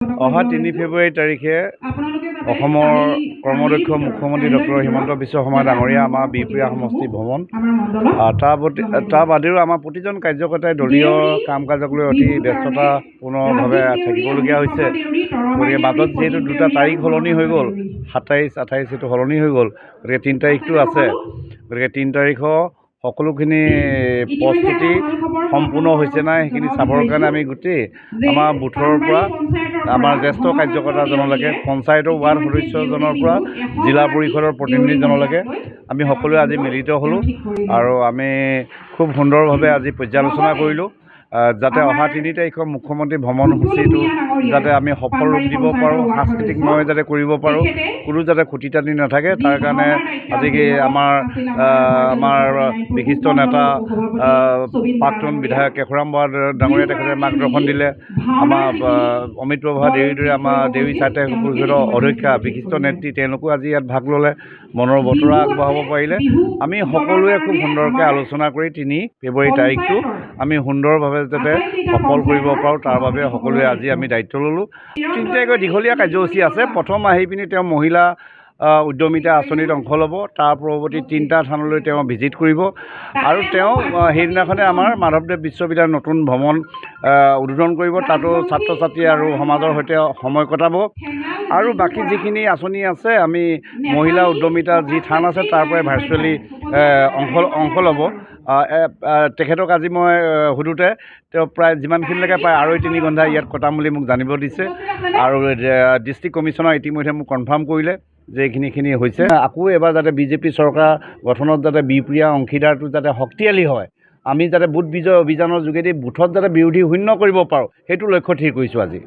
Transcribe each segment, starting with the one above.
অহা ৩ ফেব্ৰুৱাৰী তাৰিখে অসমৰ কৰ্মদক্ষ মুখ্যমন্ত্ৰী ডক্টৰ হিমন্ত বিশ্ব শৰ্মা ডাঙৰীয়া আমাৰ বিহপুৰীয়া সমষ্টি ভ্ৰমণ তাৰ বাদেও আমাৰ প্ৰতিজন কাৰ্যকৰ্তাই দলীয় কাম কাজক লৈ অতি ব্যস্ততাপূৰ্ণভাৱে থাকিবলগীয়া হৈছে। গতিকে মাজত যিহেতু দুটা তাৰিখ সলনি হৈ গ'ল, ২৭-২৮ এইটো সলনি হৈ গ'ল, গতিকে ৩ তাৰিখটো আছে। গতিকে ৩ তাৰিখৰ সকলোখিনি প্ৰস্তুতি সম্পূৰ্ণ হৈছে নাই সেইখিনি চাবৰ কাৰণে আমি গোটেই আমাৰ বুথৰ পৰা আমাৰ জ্যেষ্ঠ কাৰ্যকৰ্তাজনলৈকে পঞ্চায়তৰ ৱাৰ্ড সদস্যজনৰ পৰা জিলা পৰিষদৰ প্ৰতিনিধিজনলৈকে আমি সকলোৱে আজি মিলিত হ'লোঁ আৰু আমি খুব সুন্দৰভাৱে আজি পৰ্যালোচনা কৰিলোঁ যাতে অহা ৩ তাৰিখৰ মুখ্যমন্ত্ৰী ভ্ৰমণসূচীটো যাতে আমি সফল ৰূপ দিব পাৰোঁ, সাংস্কৃতিকময় যাতে কৰিব পাৰোঁ, কোনো যাতে খুঁটিতানি নাথাকে তাৰ কাৰণে আজি আমাৰ বিশিষ্ট নেতা প্ৰাক্তন বিধায়ক কেশৰাম বৰা ডাঙৰীয়া তেখেতে মাৰ্গদৰ্শন দিলে। আমাৰ অমিত প্ৰভা দেউৰীৰ দৰে আমাৰ দেউৰী স্বায়ত্তশাসিত পৰিষদৰ অধ্যক্ষা বিশিষ্ট নেত্ৰী তেওঁলোকো আজি ইয়াত ভাগ ল'লে, মনৰ বতৰা আগবঢ়াব পাৰিলে। আমি সকলোৱে খুব সুন্দৰকৈ আলোচনা কৰি ৩ ফেব্ৰুৱাৰী তাৰিখটো আমি সুন্দৰভাৱে যাতে সফল কৰিব পাৰোঁ তাৰ বাবে সকলোৱে আজি আমি দায়িত্ব ল'লোঁ। ৩ তাৰিখে দীঘলীয়া কাৰ্যসূচী আছে। প্ৰথম আহি পিনি তেওঁ মহিলা উদ্যমিতা আঁচনিত অংশ ল'ব, তাৰ পৰৱৰ্তী 3টা থানলৈ তেওঁ ভিজিট কৰিব আৰু তেওঁ সেইদিনাখনে আমাৰ মাধৱদেৱ বিশ্ববিদ্যালয়ৰ নতুন ভৱন উদ্বোধন কৰিব, তাতো ছাত্ৰ ছাত্ৰী আৰু সমাজৰ সৈতে সময় কটাব আৰু বাকী যিখিনি আঁচনি আছে আমি মহিলা উদ্যমিতা যি থান আছে তাৰ পৰাই ভাৰ্চুৱেলি অংশ ল'ব। তেখেতক আজি মই সোধোতে তেওঁ প্ৰায় যিমানখিনিলৈকে পায় 2.5-3 ঘণ্টা ইয়াত কটাম বুলি মোক জানিব দিছে আৰু ডিষ্ট্ৰিক্ট কমিশ্যনাৰ ইতিমধ্যে মোক কনফাৰ্ম কৰিলে যে এইখিনি হৈছে। আকৌ এবাৰ যাতে বিজেপি চৰকাৰ গঠনত যাতে বিহপুৰীয়া অংশীদাৰটো যাতে শক্তিশালী হয়, আমি যাতে বুথ বিজয় অভিযানৰ যোগেদি বুথত যাতে বিৰোধী শূন্য কৰিব পাৰোঁ সেইটো লক্ষ্য ঠিক কৰিছোঁ আজি।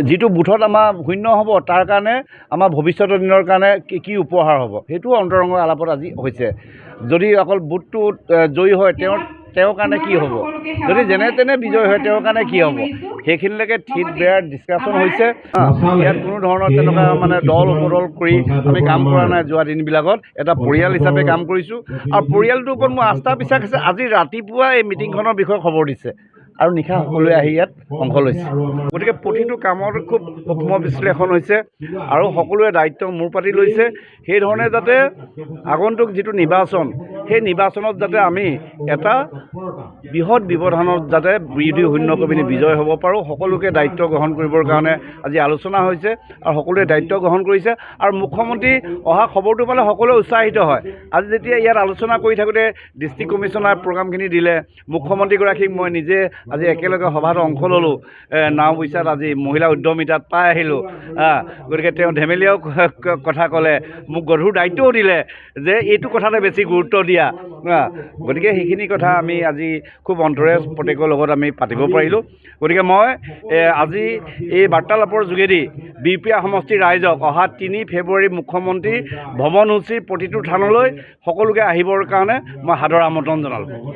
যিটো বুথত আমাৰ শূন্য হ'ব তাৰ কাৰণে আমাৰ ভৱিষ্যতৰ দিনৰ কাৰণে কি উপহাৰ হ'ব সেইটো অন্তৰংগ আলাপত আজি হৈছে। যদি অকল বুথটো জয়ী হয় তেওঁৰ কাৰণে কি হ'ব, যদি যেনে তেনে বিজয় হয় তেওঁৰ কাৰণে কি হ'ব, সেইখিনিলৈকে ঠিক বেয়াৰ ডিছকাশ্যন হৈছে। ইয়াত কোনো ধৰণৰ তেনেকুৱা মানে দল উপদল কৰি আমি কাম কৰা নাই। যোৱা দিনবিলাকত এটা পৰিয়াল হিচাপে কাম কৰিছোঁ আৰু পৰিয়ালটোৰ ওপৰত মোৰ আস্থা বিশ্বাস আছে। আজি ৰাতিপুৱা এই মিটিংখনৰ বিষয়ে খবৰ দিছে আৰু নিশা সকলোৱে আহি ইয়াত অংশ লৈছে। গতিকে প্ৰতিটো কামৰ খুব সূক্ষ্ম বিশ্লেষণ হৈছে আৰু সকলোৱে দায়িত্ব মূৰ পাতি লৈছে সেইধৰণে যাতে আগন্তুক যিটো নিৰ্বাচন সেই নিৰ্বাচনত যাতে আমি এটা বৃহৎ ব্যৱধানত যাতে বিৰোধী শূন্য কৰি পিনি বিজয় হ'ব পাৰোঁ। সকলোকে দায়িত্ব গ্ৰহণ কৰিবৰ কাৰণে আজি আলোচনা হৈছে আৰু সকলোৱে দায়িত্ব গ্ৰহণ কৰিছে আৰু মুখ্যমন্ত্ৰী অহা খবৰটো পালে সকলোৱে উৎসাহিত হয়। আজি যেতিয়া ইয়াত আলোচনা কৰি থাকোঁতে ডিষ্ট্ৰিক্ট কমিশ্যনাৰ প্ৰগ্ৰামখিনি দিলে, মুখ্যমন্ত্ৰীগৰাকীক মই নিজে আজি একেলগে সভাত অংশ ল'লোঁ, নাওবৈচাত আজি মহিলা উদ্যমিতাত পাই আহিলোঁ। গতিকে তেওঁ ধেমেলীয়াও কথা ক'লে, মোক গধুৰ দায়িত্বও দিলে যে এইটো কথাতে বেছি গুৰুত্ব দিয়া। গতিকে সেইখিনি কথা আমি আজি খুব অন্তৰে প্ৰত্যেকৰ লগত আমি পাতিব পাৰিলোঁ। গতিকে মই আজি এই বাৰ্তালাপৰ যোগেদি বিহপুৰীয়া সমষ্টিৰ ৰাইজক অহা ৩ ফেব্ৰুৱাৰী মুখ্যমন্ত্ৰী ভ্ৰমণসূচীৰ প্ৰতিটো থানলৈ সকলোকে আহিবৰ কাৰণে মই সাদৰ আমন্ত্ৰণ জনালোঁ।